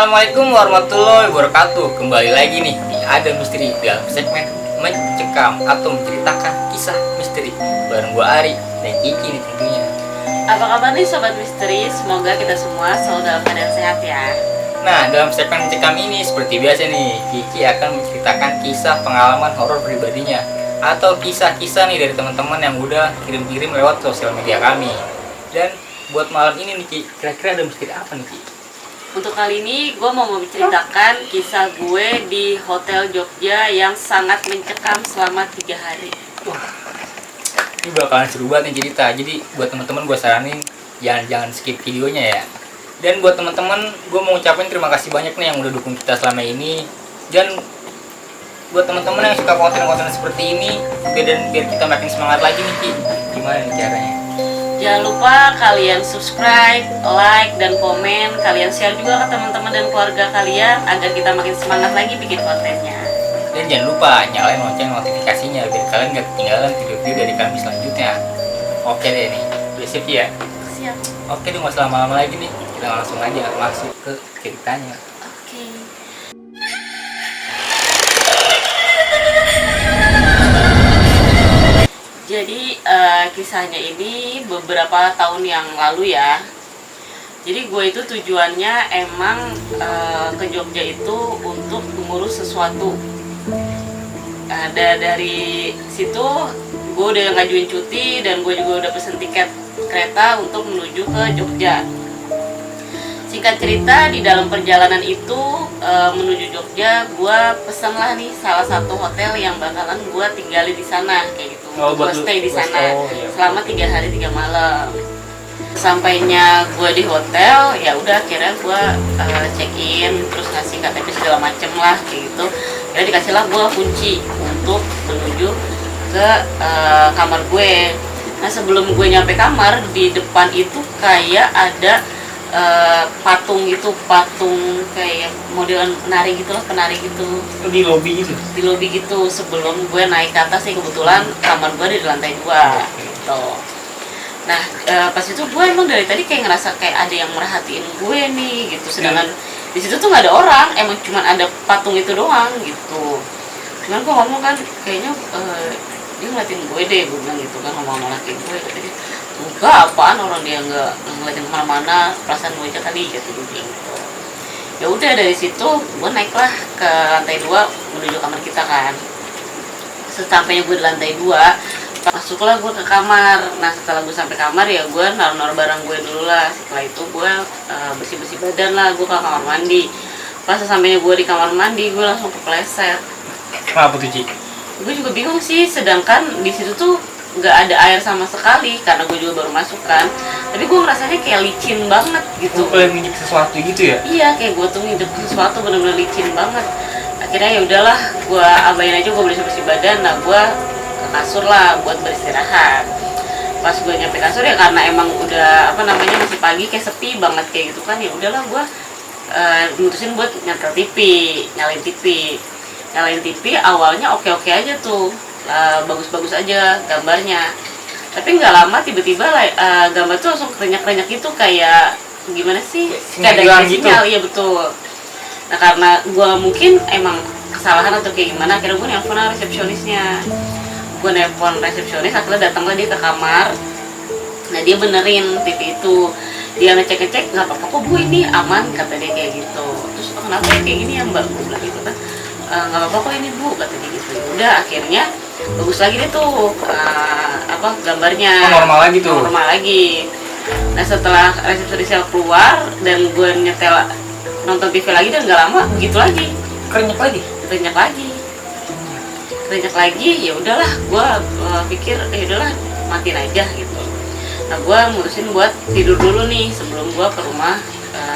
Assalamualaikum warahmatullahi wabarakatuh. Kembali lagi nih di Ada Misteri dalam segmen mencekam atau menceritakan kisah misteri bareng gua Ari dan Kiki nih tentunya. Apa kabar nih Sobat Misteri? Semoga kita semua selalu dalam keadaan sehat ya. Nah, dalam segmen mencekam ini seperti biasa nih, Kiki akan menceritakan kisah pengalaman horor pribadinya atau kisah-kisah nih dari teman-teman yang udah kirim-kirim lewat sosial media kami. Dan buat malam ini nih Ki, kira-kira ada misteri apa nih Ki? Untuk kali ini gue mau menceritakan kisah gue di Hotel Jogja yang sangat mencekam selama 3 hari. Wah, ini bakalan seru banget nih cerita. Jadi buat teman-teman gue saranin jangan skip videonya ya. Dan buat teman-teman gue mau ngucapin terima kasih banyak nih yang udah dukung kita selama ini. Dan buat teman-teman yang suka konten-konten seperti ini, biar kita makin semangat lagi nih Ki. Gimana nih caranya? Jangan lupa kalian subscribe, like, dan komen. Kalian share juga ke teman-teman dan keluarga kalian agar kita makin semangat lagi bikin kontennya. Dan jangan lupa nyalain lonceng notifikasinya biar kalian gak ketinggalan video-video dari kami selanjutnya. Oke deh nih, udah siap ya? Siap. Oke deh, nggak usah lama-lama lagi nih. Kita langsung aja masuk ke ceritanya. Oke. Jadi kisahnya ini beberapa tahun yang lalu ya. Jadi gue itu tujuannya emang ke Jogja itu untuk mengurus sesuatu. Dari situ gue udah ngajuin cuti dan gue juga udah pesen tiket kereta untuk menuju ke Jogja. Singkat cerita, di dalam perjalanan itu menuju Jogja, gue pesen lah nih salah satu hotel yang bakalan gue tinggali di sana kayak gitu. Gue stay di sana selama 3 hari 3 malam. Sampainya gue di hotel, ya udah akhirnya gue check in, terus ngasih KTP segala macem lah kayak gitu. Ya dikasih lah gue kunci untuk menuju ke kamar gue. Nah sebelum gue nyampe kamar, di depan itu kayak ada patung kayak modelan penari gitu lah, penari gitu Di lobi gitu sebelum gue naik ke atas nih. Kebetulan kamar gue ada di lantai 2 gitu. Nah pas itu gue emang dari tadi kayak ngerasa kayak ada yang merhatiin gue nih gitu, sedangkan di situ tuh nggak ada orang, emang cuman ada patung itu doang gitu. Cuman gue ngomong kan kayaknya dia ngeliatin gue deh, gue bilang gitu kan, ngomong sama laki gue katanya enggak, apaan orang dia nggak ngeliatin kemana-mana, perasaan gue aja kali gitu gitu. Ya udah dari situ gue naiklah ke lantai 2 menuju kamar kita kan. Sesampainya gue di lantai 2, masuklah gue ke kamar. Nah setelah gue sampai kamar ya gue naruh barang gue dulu lah. Setelah itu gue bersih badan lah, gue ke kamar mandi. Pas sesampainya gue di kamar mandi, gue langsung kepleset. Kenapa tuh Ci? Gue juga bingung sih, sedangkan di situ tuh nggak ada air sama sekali karena gue juga baru masuk kan. Tapi gue ngerasanya kayak licin banget gitu. Kayak nginjek sesuatu gitu ya? Iya, kayak gue tuh nginjek sesuatu, bener-bener licin banget. Akhirnya ya udahlah, gue abain aja, gue bersih badan. Nah gue ke kasur lah buat beristirahat. Pas gue nyampe kasur ya karena emang udah masih pagi, kayak sepi banget kayak gitu kan. Ya udahlah, gue mutusin buat nyalain TV. Awalnya oke aja tuh, bagus aja gambarnya. Tapi nggak lama tiba-tiba gambar tuh langsung kerenyak gitu, kayak gimana sih, kayak ada sinyal. Iya betul. Nah karena gue mungkin emang kesalahan atau kayak gimana, akhirnya gue nelfon resepsionisnya. Akhirnya datanglah dia ke kamar. Nah dia benerin TV itu, dia ngecek nggak apa-apa kok Bu, ini aman, kata dia kayak gitu. Terus kenapa kayak gini ya Mbak, gue bilang gitu kan. Nggak apa-apa kok ini Bu, kata dia gitu. Udah akhirnya bagus lagi deh tuh gambarnya. Normal lagi. Nah setelah resepsionisnya keluar dan gue nyetel nonton TV lagi, dan nggak lama begitu lagi kerenyak lagi. Ya udahlah, gue pikir ya udahlah, matiin aja gitu. Nah gue mutusin buat tidur dulu nih sebelum gue ke rumah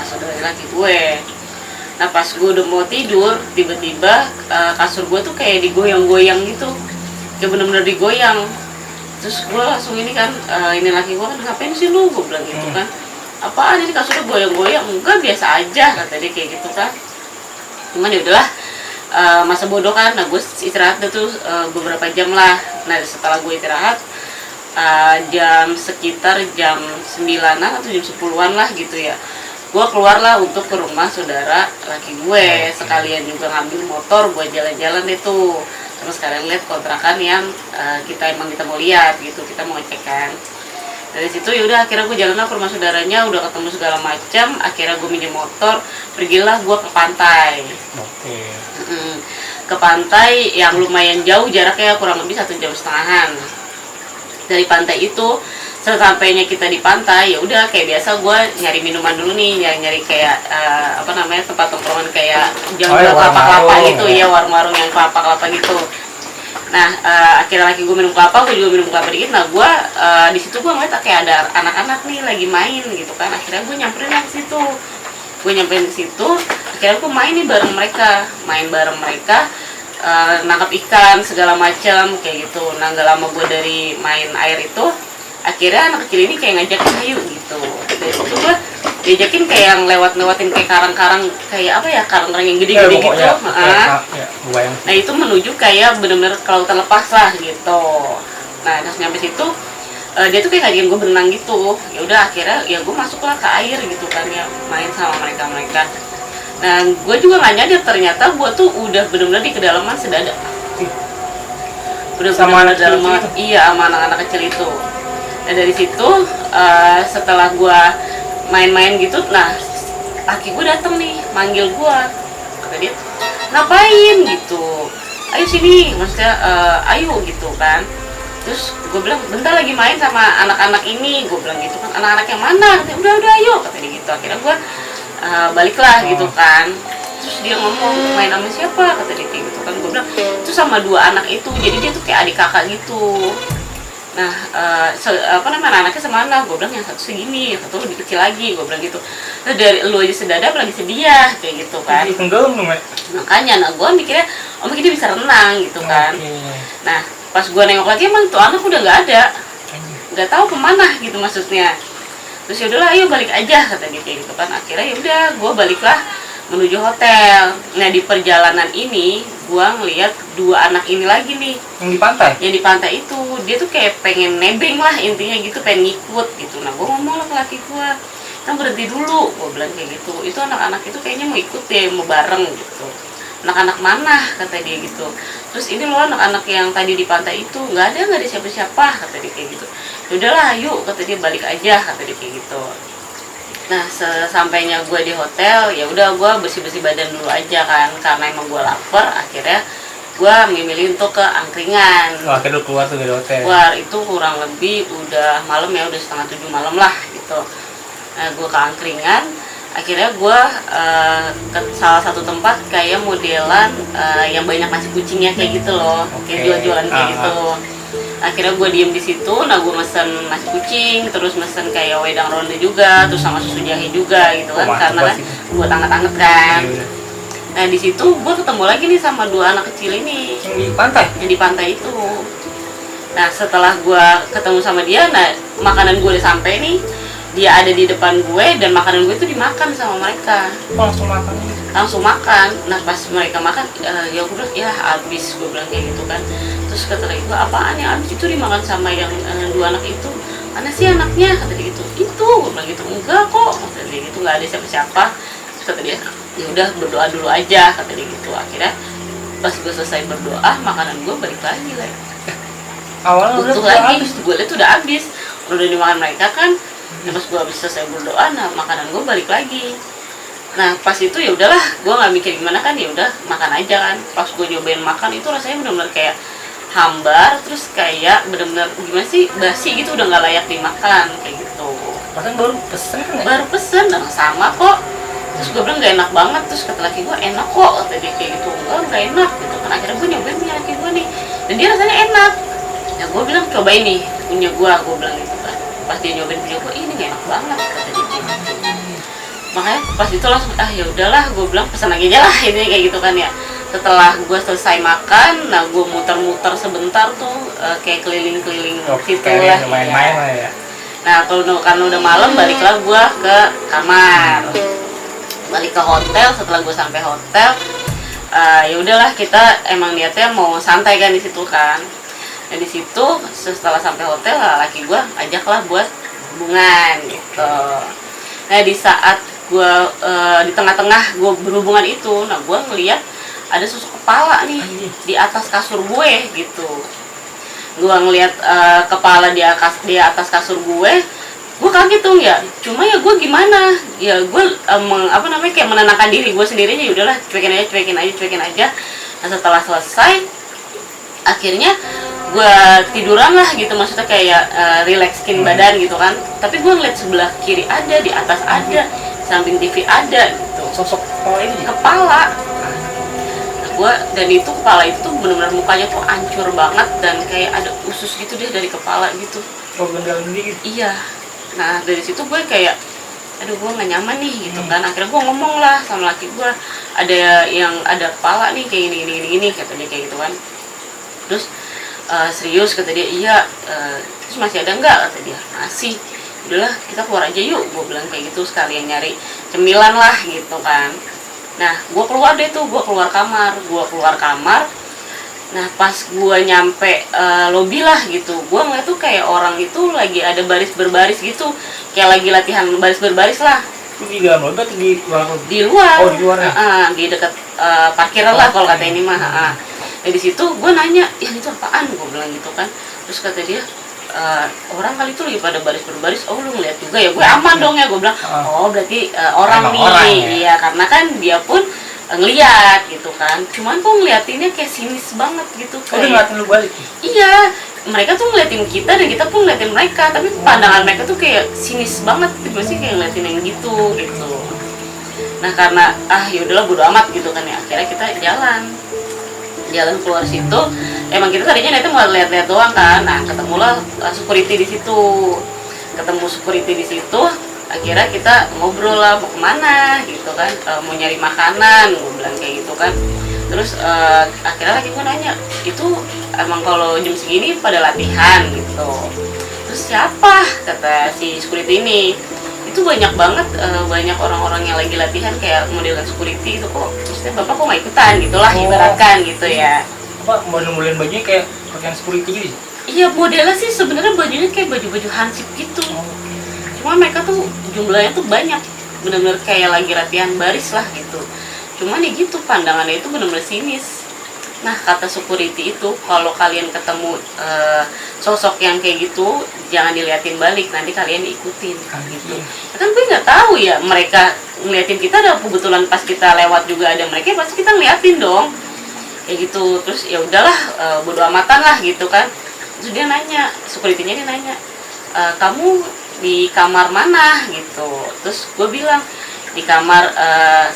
saudara laki gue. Nah pas gue udah mau tidur, tiba-tiba kasur gue tuh kayak digoyang-goyang gitu, kayak bener-bener digoyang. Terus gue langsung ini kan, ini laki gue kan, ngapain sih lu, gue bilang gitu kan. Apaan ini kasurnya goyang-goyang? Enggak, biasa aja, kata dia kayak gitu kan. Cuman ya udahlah, masa bodoh kan. Nah gue istirahat tuh beberapa jam lah. Nah setelah gue istirahat sekitar jam 9-an atau jam 10-an lah gitu ya, gue keluarlah untuk ke rumah saudara laki gue, sekalian juga ngambil motor gue jalan-jalan itu, terus sekalian lihat kontrakan yang kita mau lihat gitu, kita mau ngecek kan. Dari situ ya udah akhirnya gue jalanlah ke rumah saudaranya, udah ketemu segala macam, akhirnya gue minjem motor, pergilah gue ke pantai. Ke pantai yang lumayan jauh, jaraknya kurang lebih 1,5 jam. Dari pantai itu sesampainya kita di pantai, ya udah kayak biasa gue nyari minuman dulu nih, nyari kayak tempat tongkrongan kayak jual kelapa-kelapa gitu ya, warung-warung yang kelapa-kelapa gitu. Nah akhirnya lagi gue minum kelapa, gue juga minum kelapa dikit. Nah gue di situ gue ngeliat kayak ada anak-anak nih lagi main gitu kan, akhirnya gue nyamperin ke situ. Akhirnya gue main nih bareng mereka, nangkap ikan segala macam kayak gitu. Nah nggak lama gue dari main air itu, akhirnya anak kecil ini kayak ngajak ayo gitu. Dari situ gue diajakin kayak yang lewatin kayak karang-karang, kayak karang-karang yang gede-gede gitu. Nah itu menuju kayak bener-bener ke lautan lepas lah gitu. Nah pas nyampe situ dia tuh kayak ngajakin gue berenang gitu. Ya udah akhirnya ya gue masuklah ke air gitu kan ya, main sama mereka. Nah gue juga nggak nyadar ternyata gue tuh udah bener-bener di kedalaman sedada. Sama anak kecil itu? Iya, sama anak-anak kecil itu. Nah dari situ setelah gue main-main gitu, nah laki gue dateng nih manggil gue, kata dia ngapain gitu, ayo sini, maksudnya ayo gitu kan. Terus gue bilang bentar lagi main sama anak-anak ini, gue bilang gitu kan. Anak-anak yang mana? Udah ayo, kata dia gitu. Akhirnya gue baliklah gitu kan. Terus dia ngomong main sama siapa, kata dia kayak gitu kan. Gue bilang itu sama 2 anak itu, jadi dia tuh kayak adik kakak gitu. Nah anaknya semana, gue bilang yang satu segini, yang satu lebih kecil lagi, gue bilang gitu. Nah dari lu aja sedada apalagi sedih kayak gitu kan. Makanya nah gue mikirnya kita bisa renang gitu kan. Nah pas gue nengok lagi emang tuh anak udah nggak ada, nggak tahu kemana gitu maksudnya. Terus ya udahlah ayo balik aja, kata dia kayak gitu kan. Akhirnya ya udah gue baliklah menuju hotel. Nah di perjalanan ini gue ngeliat 2 anak ini lagi nih yang di pantai itu. Dia tuh kayak pengen nebeng lah intinya gitu, pengen ngikut gitu. Nah gue ngomong lah ke laki gue, kan berhenti dulu, gue bilang kayak gitu. Itu anak-anak itu kayaknya mau ikut deh, mau bareng gitu. Anak-anak mana, kata dia gitu. Terus ini loh anak-anak yang tadi di pantai itu nggak ada siapa-siapa, kata dia kayak gitu. Ya udahlah yuk, kata dia balik aja, kata dia kayak gitu. Nah sesampainya gue di hotel, ya udah gue bersih-bersih badan dulu aja kan, karena emang gue lapar. Akhirnya gue memilih untuk ke angkringan. Akhirnya keluar tuh dari hotel. Keluar itu kurang lebih udah malam ya, udah 6:30 malam lah gitu. Nah gue ke angkringan. Akhirnya gue ke salah satu tempat kayak modelan yang banyak nasi kucingnya kayak gitu loh, kayak jual-jualan kayak gitu. Akhirnya gue diem di situ. Nah gue mesen nasi kucing, terus mesen kayak wedang ronde juga, terus sama susu jahe juga gitu kan, karena kan buat anget-anget kan. Nah di situ gue ketemu lagi nih sama 2 anak kecil ini yang di pantai itu. Nah setelah gue ketemu sama dia, nah makanan gue udah sampai nih, dia ada di depan gue dan makanan gue itu dimakan sama mereka. Langsung makan. Nah pas mereka makan ya gue bilang ya habis, gue bilang kayak gitu kan. Terus kata lagi gue, apaan yang habis? Itu dimakan sama yang 2 anak itu. Mana sih anaknya, kata dia gitu. Itu, gue bilang gitu. Enggak kok, kata dia gitu, nggak ada siapa-siapa. Terus kata dia ya udah berdoa dulu aja, kata dia gitu. Akhirnya pas gue selesai berdoa, makanan gue balik lagi lah. Awalnya utuh lagi, gue lihat udah habis, udah dimakan mereka kan. Nah, pas gue habis selesai berdoa, nah makanan gue balik lagi. Nah pas itu ya udahlah, gue nggak mikir gimana kan, ya udah makan aja kan. Pas gue nyobain makan itu rasanya benar-benar kayak hambar, terus kayak benar-benar gimana sih, basi gitu, udah nggak layak dimakan kayak gitu. Bahkan baru pesen kan? Baru pesen, dan sama kok. Terus gue bilang nggak enak banget. Terus kata laki gue enak kok, kata dia kayak gitu. Nggak enak gitu kan. Akhirnya gue nyobain punya laki gue nih, dan dia rasanya enak. Ya gue bilang cobain nih punya gue bilang gitu kan. Pas dia nyobain punya gue, ini nggak enak banget, kata dia kayak gitu. Makanya pas itu langsung ya udahlah, gue bilang pesan lagi aja lah ini kayak gitu kan ya. Setelah gue selesai makan, nah gue muter-muter sebentar tuh kayak keliling-keliling gitu lah. Main-main lah ya. Nah karena udah malam, baliklah gue ke kamar, balik ke hotel. Setelah gue sampai hotel, ya udahlah kita emang niatnya mau santai kan di situ kan. Nah di situ setelah sampai hotel, laki gue ajaklah buat hubungan gitu. Nah di saat gue di tengah-tengah gue berhubungan itu, nah gue ngeliat ada sosok kepala nih di atas kasur gue gitu. Gue ngeliat kepala di atas kasur gue kaget tuh ya. Cuma ya gue gimana ya, gue kayak menenangkan diri gue sendiri aja, udahlah cuekin aja. Nah setelah selesai akhirnya gue tiduran lah gitu, maksudnya kayak relaxin badan gitu kan. Tapi gue ngeliat sebelah kiri ada, di atas ada, samping TV ada gitu. Sosok kepala ini? Kepala. Dan itu kepala itu tuh benar-benar mukanya tuh hancur banget dan kayak ada usus gitu deh dari kepala gitu. Organ dalam dikit? Iya. Nah dari situ gue kayak aduh gue gak nyaman nih gitu kan. Akhirnya gue ngomong lah sama laki gue, ada kepala nih kayak gini kata dia kayak gitu kan. Terus serius kata dia, iya. Terus masih ada enggak kata dia, masih. Udahlah kita keluar aja yuk, gue bilang kayak gitu, sekalian nyari cemilan lah gitu kan. Nah gue keluar kamar. Nah pas gue nyampe lobi lah gitu, gue ngeliat tuh kayak orang itu lagi ada baris berbaris gitu, kayak lagi latihan baris berbaris lah. Di dalam lobi atau di luar? Di luar. Oh di luar ya? Di dekat parkiran lah kalau kata ini mah. Nah di situ gue nanya, ya itu apaan, gue bilang gitu kan. Terus kata dia, orang kali itu lagi pada baris berbaris. Oh lu ngeliat juga ya, gue aman dong ya, gue bilang. Oh berarti orang nih. Orang, ya? Iya karena kan dia pun ngeliat gitu kan. Cuman kok ngeliatinnya kayak sinis banget gitu. Oh dia ngeliatin lu balik? Iya, mereka tuh ngeliatin kita dan kita pun ngeliatin mereka. Tapi pandangan mereka tuh kayak sinis banget. Tiba sih kayak ngeliatin yang gitu. Nah karena yaudahlah bodo amat gitu kan ya. Akhirnya kita jalan keluar situ. Emang kita tadinya nanti mau lihat-lihat doang kan. Nah ketemulah security di situ. Akhirnya kita ngobrol lah mau kemana gitu kan, mau nyari makanan, gue bilang kayak gitu kan. Terus akhirnya lagi gue nanya, itu emang kalau jam segini pada latihan gitu. Terus siapa, kata si security ini, itu banyak banget, banyak orang-orang yang lagi latihan kayak modelan security itu kok. Maksudnya bapak kok nggak ikutan gitulah, ibaratkan gitu ya. Apa model-modelan bajunya kayak pakaian security gitu? Iya modelnya sih sebenarnya bajunya kayak baju-baju hansip gitu. Cuma mereka tuh jumlahnya tuh banyak, benar-benar kayak lagi latihan baris lah gitu. Cuman ya gitu, pandangannya itu benar-benar sinis. Nah kata security itu, kalau kalian ketemu sosok yang kayak gitu, jangan diliatin balik, nanti kalian ikutin gitu. Ya kan gue nggak tahu ya, mereka ngeliatin kita, ada kebetulan pas kita lewat juga ada mereka, pasti kita ngeliatin dong kayak gitu. Terus ya udahlah, bodo amatan lah gitu kan. Terus dia nanya, security-nya dia nanya, kamu di kamar mana gitu. Terus gue bilang di kamar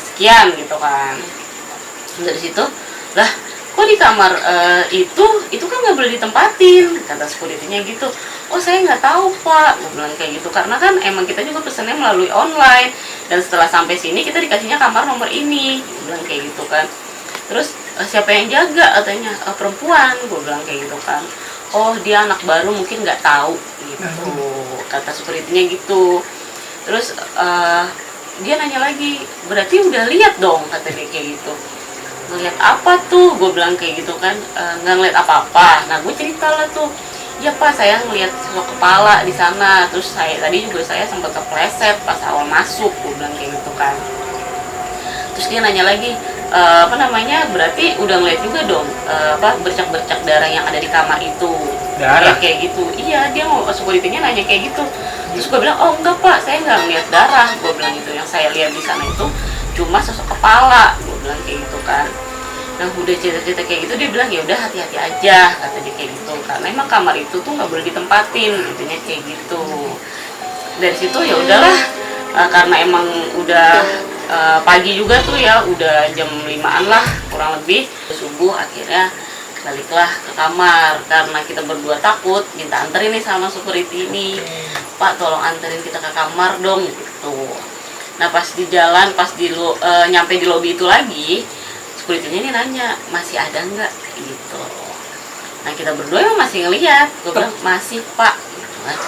sekian gitu kan. Dari situ lah, kok di kamar itu kan nggak boleh ditempatin, kata security-nya gitu. Oh saya nggak tahu pak, gue bilang kayak gitu, karena kan emang kita juga pesennya melalui online dan setelah sampai sini kita dikasihnya kamar nomor ini, gue bilang kayak gitu kan. Terus siapa yang jaga, katanya perempuan, gue bilang kayak gitu kan. Oh dia anak baru mungkin nggak tahu gitu, kata security-nya gitu. Terus dia nanya lagi, berarti udah lihat dong, kata dia kayak gitu. Ngeliat apa tuh, gue bilang kayak gitu kan. Nggak ngeliat apa-apa. Nah gue cerita lah tuh, ya pak saya ngeliat sosok kepala di sana. Terus tadi juga saya sempat kepleset pas awal masuk, gue bilang kayak gitu kan. Terus dia nanya lagi, berarti udah ngeliat juga dong bercak-bercak darah yang ada di kamar itu. Darah? Kayak gitu. Iya, dia mau security-nya nanya kayak gitu. Terus gue bilang, oh enggak pak, saya nggak ngeliat darah, gue bilang gitu. Yang saya lihat di sana itu cuma sosok kepala, gue bilang kayak gitu kan. Nah udah cerita-cerita kayak gitu, dia bilang ya udah hati-hati aja, kata dia kayak gitu, karena emang kamar itu tuh nggak boleh ditempatin, intinya kayak gitu. Dari situ ya udahlah, karena emang udah pagi juga tuh ya, udah jam 5-an lah kurang lebih, subuh akhirnya baliklah ke kamar karena kita berdua takut, minta anterin nih sama security ini, pak tolong anterin kita ke kamar dong gitu. Nah pas di jalan, nyampe di lobi itu lagi, security-nya ini nanya, masih ada nggak gitu. Nah kita berdua emang masih ngeliat, gue bilang masih pak gitu kan.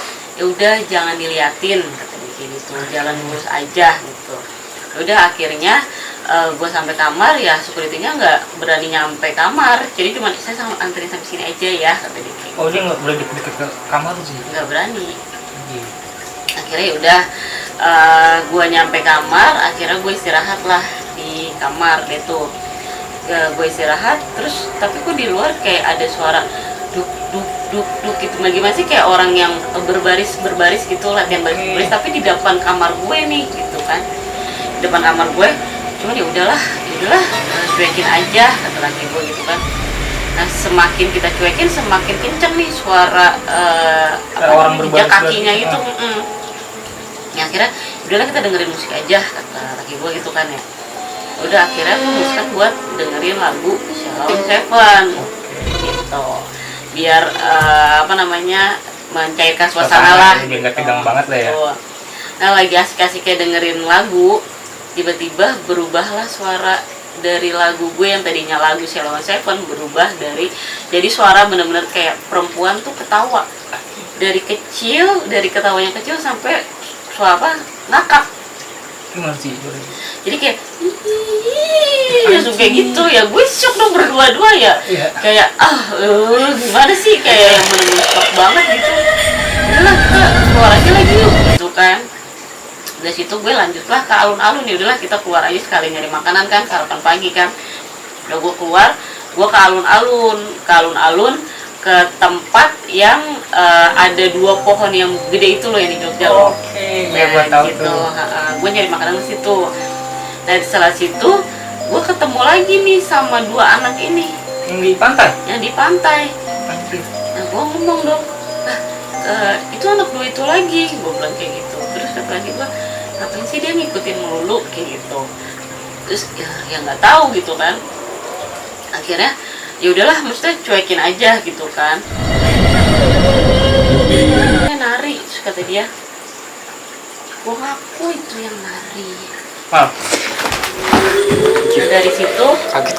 Ya udah jangan diliatin, kata dia gitu, jalan lurus aja gitu. Udah akhirnya gue sampai kamar ya, security-nya nggak berani nyampe kamar, jadi cuma saya anterin sampai sini aja ya, kata dia. Oh dia nggak boleh deket ke kamar sih? Nggak berani. Akhirnya ya udah gue nyampe kamar, akhirnya gue istirahat lah di kamar gitu. Gue istirahat, terus tapi kok di luar kayak ada suara duk duk duk duk gitu. Gimana sih, kayak orang yang berbaris gitu, latihan baris, tapi di depan kamar gue nih gitu kan, di depan kamar gue. Cuman ya udahlah, cuekin aja kata laki gue gitu kan. Nah semakin kita cuekin semakin kenceng nih suara orang jejak berbaris kakinya gitu. itu. Ya akhirnya udahlah kita dengerin musik aja kata laki gue gitu kan ya. Udah akhirnya gue memutuskan buat dengerin lagu Shalom Seven gitu, biar mencairkan suasana lah biar nggak tegang banget lah ya. Nah lagi asik-asiknya dengerin lagu, tiba-tiba berubahlah suara dari lagu gue yang tadinya lagu Shalom Seven, berubah jadi suara bener-bener kayak perempuan tuh ketawa dari ketawanya kecil sampai suara ngakak. Gimana sih? Jadi kayak langsung kayak gitu ya, gue shock dong berdua-dua ya. Iya. Kayak gimana sih, kayak yang bener-bener shock banget gitu. Udahlah kita keluar aja lagi yuk gitu kan. Dari situ gue lanjutlah ke alun-alun, ya udahlah kita keluar aja sekali nyari makanan kan, sarapan pagi kan. Udah gue keluar, gue ke alun-alun ke tempat yang ada 2 pohon yang gede itu loh yang di Jogja loh. Oke, biar gue tahu gitu. tuh. Gue nyari makanan ke situ. Nah setelah situ gue ketemu lagi nih sama 2 anak ini Yang di pantai? yang di pantai. Anjir. Nah gue ngomong dong, itu anak 2 itu lagi, gue bilang kayak gitu. Terus kata lagi gue, ngapain sih dia ngikutin melulu kayak gitu. Terus ya nggak tahu gitu kan. Akhirnya ya udahlah, maksudnya cuekin aja gitu kan. Dia nari, terus kata dia, gue ngaku itu yang nari. Mal. Nah, dari situ Kaget